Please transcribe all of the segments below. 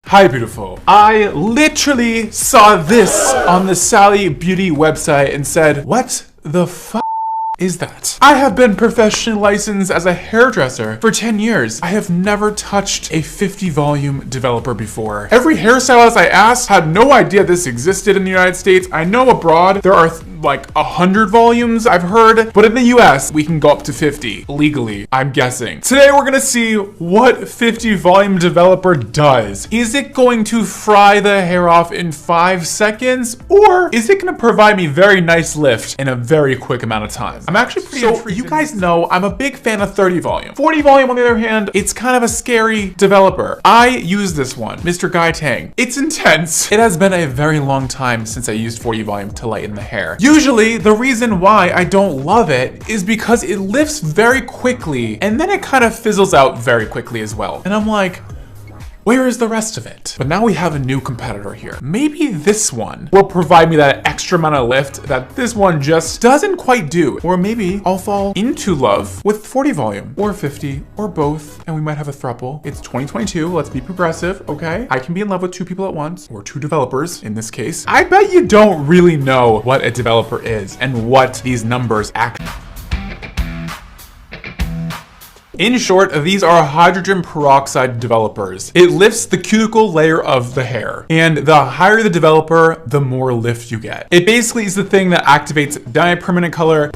Hi, beautiful. I literally saw this on the Sally Beauty website and said, what the fuck is that? I have been professionally licensed as a hairdresser for 10 years. I have never touched a 50 volume developer before. Every hairstylist I asked had no idea this existed in the United States. I know abroad there are like 100 volumes I've heard, but in the US we can go up to 50 legally, I'm guessing. Today we're gonna see what 50 volume developer does. Is it going to fry the hair off in 5 seconds, or is it gonna provide me very nice lift in a very quick amount of time? I'm actually pretty intrigued. You guys know I'm a big fan of 30 volume. 40 volume on the other hand, it's kind of a scary developer. I use this one, Mr. Guy Tang. It's intense. It has been a very long time since I used 40 volume to lighten the hair. Usually, the reason why I don't love it is because it lifts very quickly and then it kind of fizzles out very quickly as well. And I'm like, where is the rest of it? But now we have a new competitor here. Maybe this one will provide me that extra amount of lift that this one just doesn't quite do. Or maybe I'll fall into love with 40 volume or 50 or both, and we might have a throuple. It's 2022, let's be progressive, okay? I can be in love with 2 people at once, or 2 developers in this case. I bet you don't really know what a developer is and what these numbers actually. In short, these are hydrogen peroxide developers. It lifts the cuticle layer of the hair, and the higher the developer, the more lift you get. It basically is the thing that activates dye permanent color,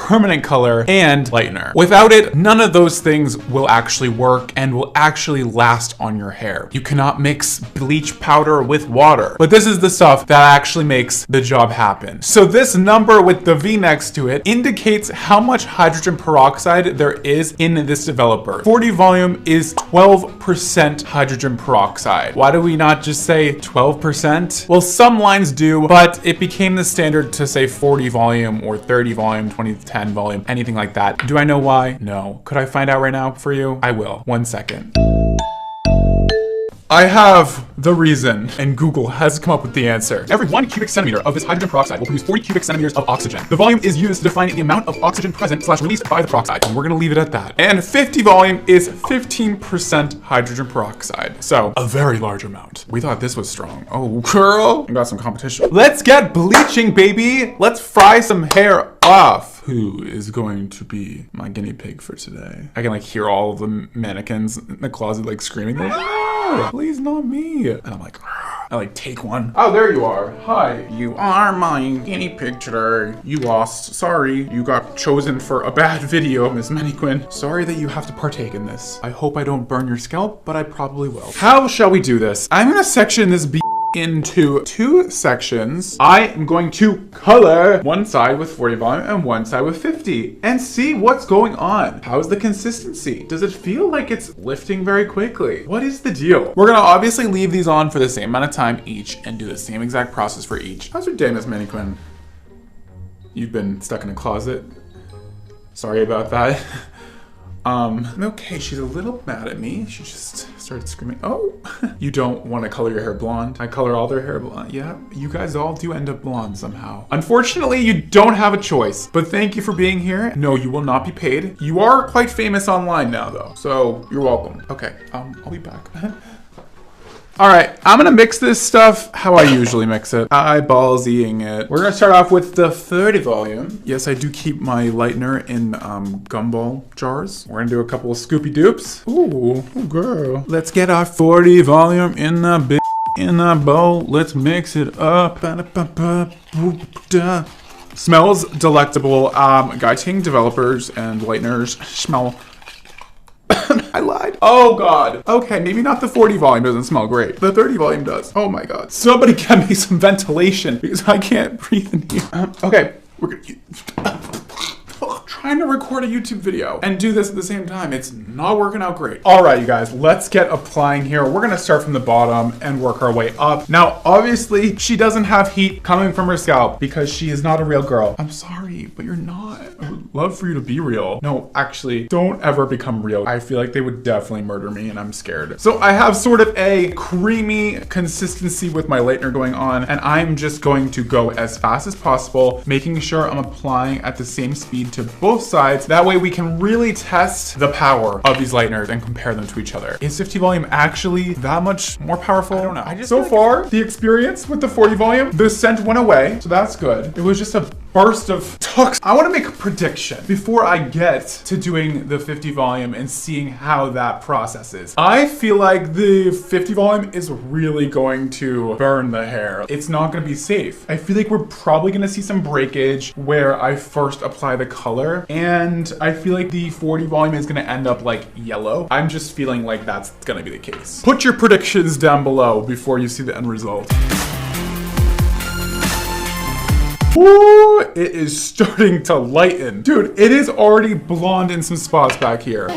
and lightener. Without it, none of those things will actually work and will actually last on your hair. You cannot mix bleach powder with water, but this is the stuff that actually makes the job happen. So this number with the V next to it indicates how much hydrogen peroxide there is in this developer. 40 volume is 12% hydrogen peroxide. Why do we not just say 12%? Well, some lines do, but it became the standard to say 40 volume or 30 volume, 20 to 10 volume, anything like that. Do I know why? No. Could I find out right now for you? I will. 1 second. I have the reason, and Google has come up with the answer. Every 1 cubic centimeter of this hydrogen peroxide will produce 40 cubic centimeters of oxygen. The volume is used to define the amount of oxygen present / released by the peroxide, and we're gonna leave it at that. And 50 volume is 15% hydrogen peroxide, so a very large amount. We thought this was strong. Oh, girl, I got some competition. Let's get bleaching, baby. Let's fry some hair off. Who is going to be my guinea pig for today? I can like hear all of the mannequins in the closet like screaming, no, please not me. And I'm like, I like take one. Oh, there you are. Hi. You are my guinea pig today. You lost. Sorry. You got chosen for a bad video, Miss Mannequin. Sorry that you have to partake in this. I hope I don't burn your scalp, but I probably will. How shall we do this? I'm gonna section this into 2 sections. I am going to color one side with 40 volume and one side with 50 and see what's going on. How's the consistency? Does it feel like it's lifting very quickly? What is the deal? We're gonna obviously leave these on for the same amount of time each and do the same exact process for each. How's your day, Miss Mannequin? You've been stuck in a closet? Sorry about that. Okay, she's a little mad at me. She just started screaming. Oh, you don't want to color your hair blonde? I color all their hair blonde. Yeah, you guys all do end up blonde somehow. Unfortunately, you don't have a choice, but thank you for being here. No, you will not be paid. You are quite famous online now though, so you're welcome. Okay, I'll be back. All right, I'm gonna mix this stuff how I usually mix it. Eyeballsying it. We're gonna start off with the 30 volume. Yes, I do keep my lightener in gumball jars. We're gonna do a couple of scoopy doops. Ooh, girl. Let's get our 40 volume in a bowl. Let's mix it up. Smells delectable. Guy Tang developers and lighteners smell. I lied. Oh God. Okay, maybe not the 40 volume doesn't smell great. The 30 volume does. Oh my God. Somebody get me some ventilation because I can't breathe in here. Okay, we're gonna trying to record a YouTube video and do this at the same time. It's not working out great. All right, you guys, let's get applying here. We're gonna start from the bottom and work our way up. Now, obviously, she doesn't have heat coming from her scalp because she is not a real girl. I'm sorry, but you're not. I would love for you to be real. No, actually, don't ever become real. I feel like they would definitely murder me and I'm scared. So I have sort of a creamy consistency with my lightener going on, and I'm just going to go as fast as possible, making sure I'm applying at the same speed to both both sides. That way we can really test the power of these lighteners and compare them to each other. Is 50 volume actually that much more powerful? I don't know. So far, the experience with the 40 volume, the scent went away, so that's good. It was just a burst of tox. I want to make a prediction before I get to doing the 50 volume and seeing how that process is. I feel like the 50 volume is really going to burn the hair. It's not going to be safe. I feel like we're probably going to see some breakage where I first apply the color, and I feel like the 40 volume is going to end up like yellow. I'm just feeling like that's going to be the case. Put your predictions down below before you see the end result. Ooh, it is starting to lighten. Dude, it is already blonde in some spots back here.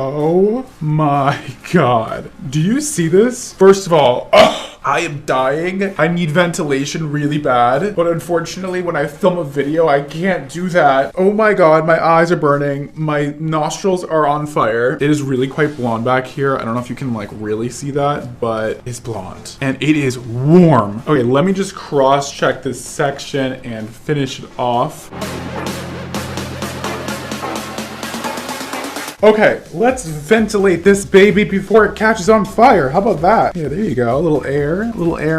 Oh my God. Do you see this? First of all, I am dying. I need ventilation really bad, but unfortunately when I film a video, I can't do that. Oh my God, my eyes are burning. My nostrils are on fire. It is really quite blonde back here. I don't know if you can like really see that, but it's blonde and it is warm. Okay, let me just cross check this section and finish it off. Okay, let's ventilate this baby before it catches on fire. How about that? Yeah, there you go. A little air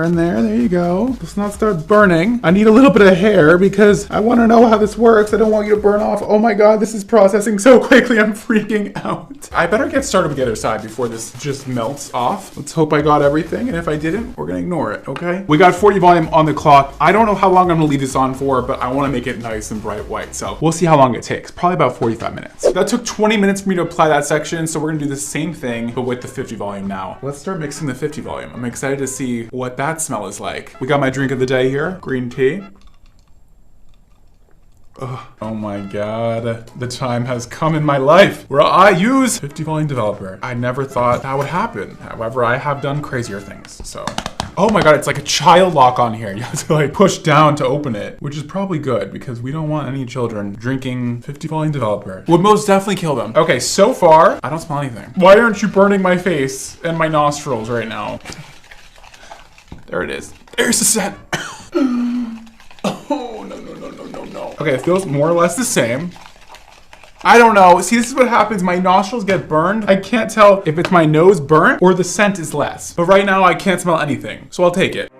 in there. There you go. Let's not start burning. I need a little bit of hair because I want to know how this works. I don't want you to burn off. Oh my God, this is processing so quickly. I'm freaking out. I better get started with the other side before this just melts off. Let's hope I got everything. And if I didn't, we're gonna ignore it, okay? We got 40 volume on the clock. I don't know how long I'm gonna leave this on for, but I want to make it nice and bright white. So we'll see how long it takes. Probably about 45 minutes. That took 20 minutes for me to apply that section, so we're gonna do the same thing but with the 50 volume now. Let's start mixing the 50 volume. I'm excited to see what that smell is like. We got my drink of the day here, green tea. Oh my God, the time has come in my life where I use 50 volume developer. I never thought that would happen. However, I have done crazier things, so. Oh my God, it's like a child lock on here. You have to like push down to open it, which is probably good because we don't want any children drinking 50 volume developer. Would most definitely kill them. Okay, so far, I don't smell anything. Why aren't you burning my face and my nostrils right now? There it is. There's the scent. Oh, no. Okay, it feels more or less the same. I don't know. See, this is what happens. My nostrils get burned. I can't tell if it's my nose burnt or the scent is less. But right now I can't smell anything, so I'll take it.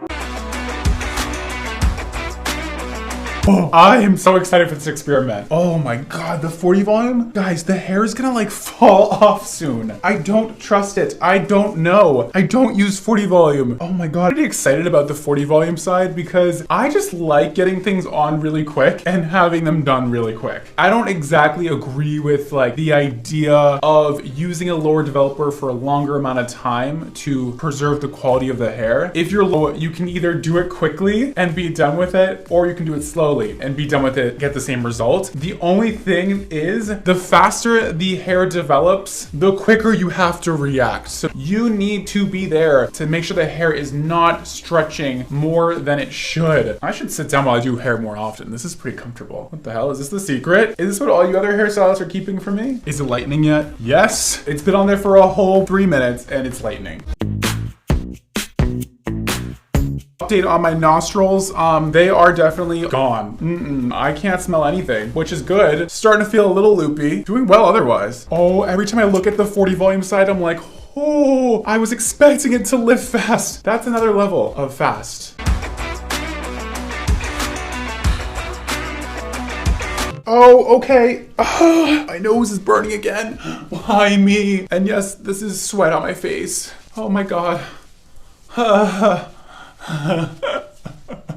Oh, I am so excited for this experiment. Oh my God, the 40 volume? Guys, the hair is gonna like fall off soon. I don't trust it. I don't know. I don't use 40 volume. Oh my God, I'm pretty excited about the 40 volume side because I just like getting things on really quick and having them done really quick. I don't exactly agree with like the idea of using a lower developer for a longer amount of time to preserve the quality of the hair. If you're low, you can either do it quickly and be done with it, or you can do it slowly and be done with it, get the same result. The only thing is, the faster the hair develops, the quicker you have to react. So you need to be there to make sure the hair is not stretching more than it should. I should sit down while I do hair more often. This is pretty comfortable. What the hell? Is this the secret? Is this what all you other hairstylists are keeping from me? Is it lightening yet? Yes. It's been on there for a whole 3 minutes and it's lightening. Update on my nostrils, they are definitely gone. I can't smell anything, which is good. Starting to feel a little loopy. Doing well otherwise. Oh, every time I look at the 40 volume side, I'm like, oh, I was expecting it to lift fast. That's another level of fast. Oh, okay. My nose is burning again. Why me? And yes, this is sweat on my face. Oh my God.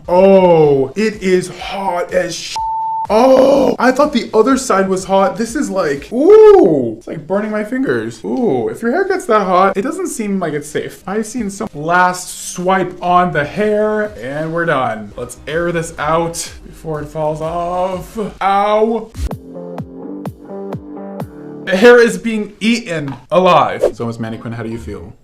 Oh, it is hot as sh**. Oh, I thought the other side was hot. This is like, ooh, it's like burning my fingers. Ooh, if your hair gets that hot, it doesn't seem like it's safe. I've seen some last swipe on the hair and we're done. Let's air this out before it falls off. Ow. The hair is being eaten alive. So Miss Mannequin, how do you feel?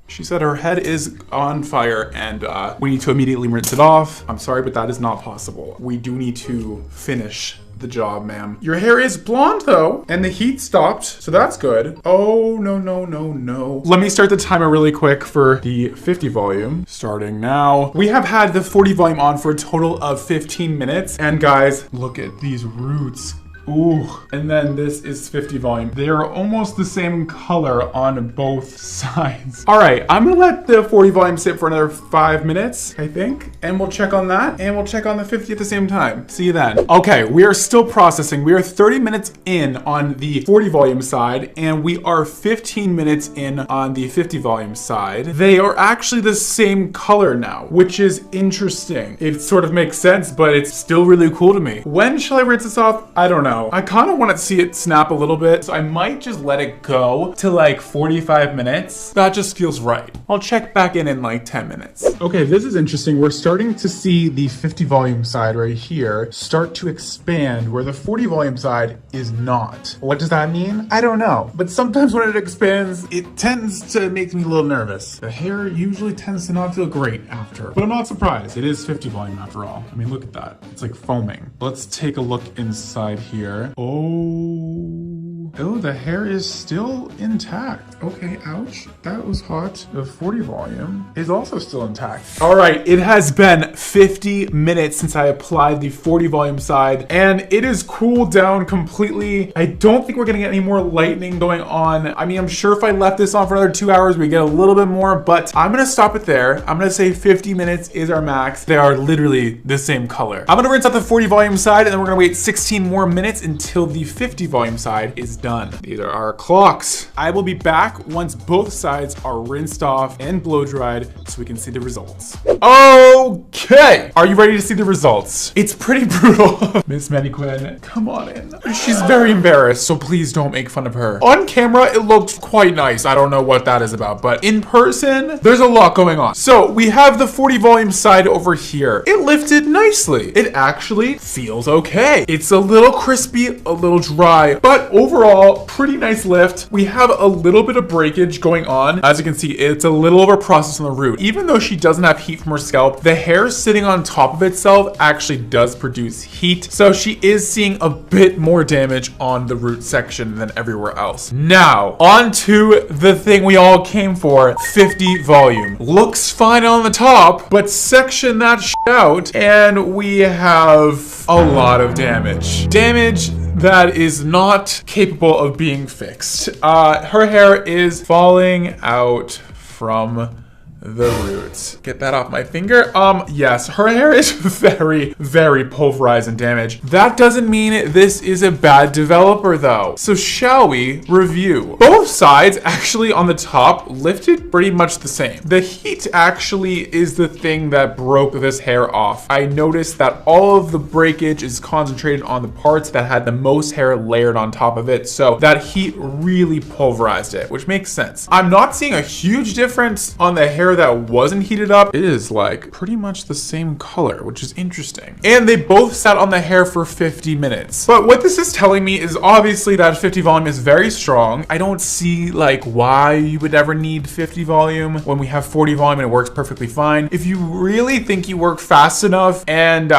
She said her head is on fire and we need to immediately rinse it off. I'm sorry, but that is not possible. We do need to finish the job, ma'am. Your hair is blonde though, and the heat stopped, so that's good. Oh, no, no, no, no. Let me start the timer really quick for the 50 volume. Starting now. We have had the 40 volume on for a total of 15 minutes. And guys, look at these roots. Ooh, and then this is 50 volume. They are almost the same color on both sides. All right, I'm gonna let the 40 volume sit for another 5 minutes, I think. And we'll check on that, and we'll check on the 50 at the same time. See you then. Okay, we are still processing. We are 30 minutes in on the 40 volume side, and we are 15 minutes in on the 50 volume side. They are actually the same color now, which is interesting. It sort of makes sense, but it's still really cool to me. When shall I rinse this off? I don't know. I kind of want to see it snap a little bit, so I might just let it go to like 45 minutes. That just feels right. I'll check back in like 10 minutes. Okay, this is interesting. We're starting to see the 50 volume side right here start to expand where the 40 volume side is not. What does that mean? I don't know. But sometimes when it expands, it tends to make me a little nervous. The hair usually tends to not feel great after, but I'm not surprised. It is 50 volume after all. I mean, look at that. It's like foaming. Let's take a look inside here. Oh, the hair is still intact. Okay, ouch. That was hot. The 40 volume is also still intact. All right, it has been 50 minutes since I applied the 40 volume side, and it is cooled down completely. I don't think we're gonna get any more lightning going on. I mean, I'm sure if I left this on for another 2 hours, we get a little bit more, but I'm gonna stop it there. I'm gonna say 50 minutes is our max. They are literally the same color. I'm gonna rinse out the 40 volume side, and then we're gonna wait 16 more minutes until the 50 volume side is done. These are our clocks. I will be back once both sides are rinsed off and blow dried so we can see the results. Okay, are you ready to see the results? It's pretty brutal. Miss Maniquin, come on in. She's very embarrassed, so please don't make fun of her. On camera, it looked quite nice. I don't know what that is about, but in person, there's a lot going on. So we have the 40 volume side over here. It lifted nicely. It actually feels okay. It's a little crispy, a little dry, but overall, pretty nice lift. We have a little bit of breakage going on. As you can see, it's a little over processed on the root. Even though she doesn't have heat from her scalp, the hair sitting on top of itself actually does produce heat. So she is seeing a bit more damage on the root section than everywhere else. Now, on to the thing we all came for, 50 volume. Looks fine on the top, but section that out, and we have a lot of damage. Damage that is not capable of being fixed. Her hair is falling out from the roots. Get that off my finger. Yes, her hair is very, very pulverized and damaged. That doesn't mean this is a bad developer though. So shall we review? Both sides actually on the top lifted pretty much the same. The heat actually is the thing that broke this hair off. I noticed that all of the breakage is concentrated on the parts that had the most hair layered on top of it. So that heat really pulverized it, which makes sense. I'm not seeing a huge difference on the hair that wasn't heated up. It is like pretty much the same color, which is interesting. And they both sat on the hair for 50 minutes. But what this is telling me is obviously that 50 volume is very strong. I don't see like why you would ever need 50 volume when we have 40 volume and it works perfectly fine. If you really think you work fast enough and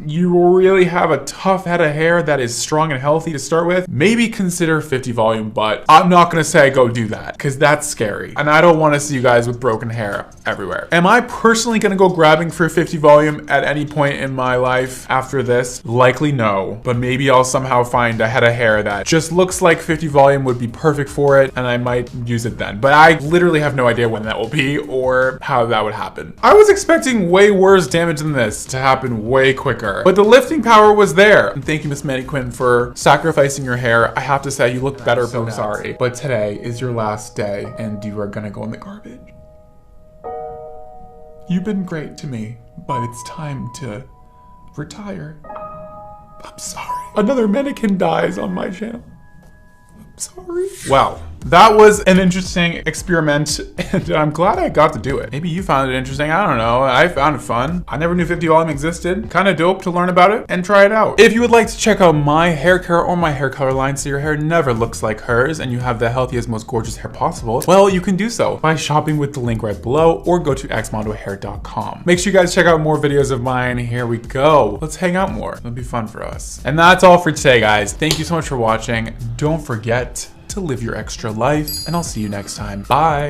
you really have a tough head of hair that is strong and healthy to start with, maybe consider 50 volume, but I'm not gonna say go do that because that's scary. And I don't wanna see you guys with broken hair everywhere. Am I personally gonna go grabbing for 50 volume at any point in my life after this? Likely no, but maybe I'll somehow find a head of hair that just looks like 50 volume would be perfect for it, and I might use it then. But I literally have no idea when that will be or how that would happen. I was expecting way worse damage than this to happen way quicker, but the lifting power was there. And thank you, Miss Maniquin, for sacrificing your hair. I have to say, you look better, so sorry. But today is your last day, and you are gonna go in the garbage. You've been great to me, but it's time to retire. I'm sorry. Another mannequin dies on my channel. I'm sorry. Well, That was an interesting experiment, and I'm glad I got to do it. Maybe you found it interesting, I don't know. I found it fun. I never knew 50 volume existed. Kind of dope to learn about it and try it out. If you would like to check out my hair care or my hair color line so your hair never looks like hers and you have the healthiest, most gorgeous hair possible, well, you can do so by shopping with the link right below or go to xmondohair.com. Make sure you guys check out more videos of mine. Here we go. Let's hang out more. It'll be fun for us. And that's all for today, guys. Thank you so much for watching. Don't forget to live your extra life, and I'll see you next time. Bye.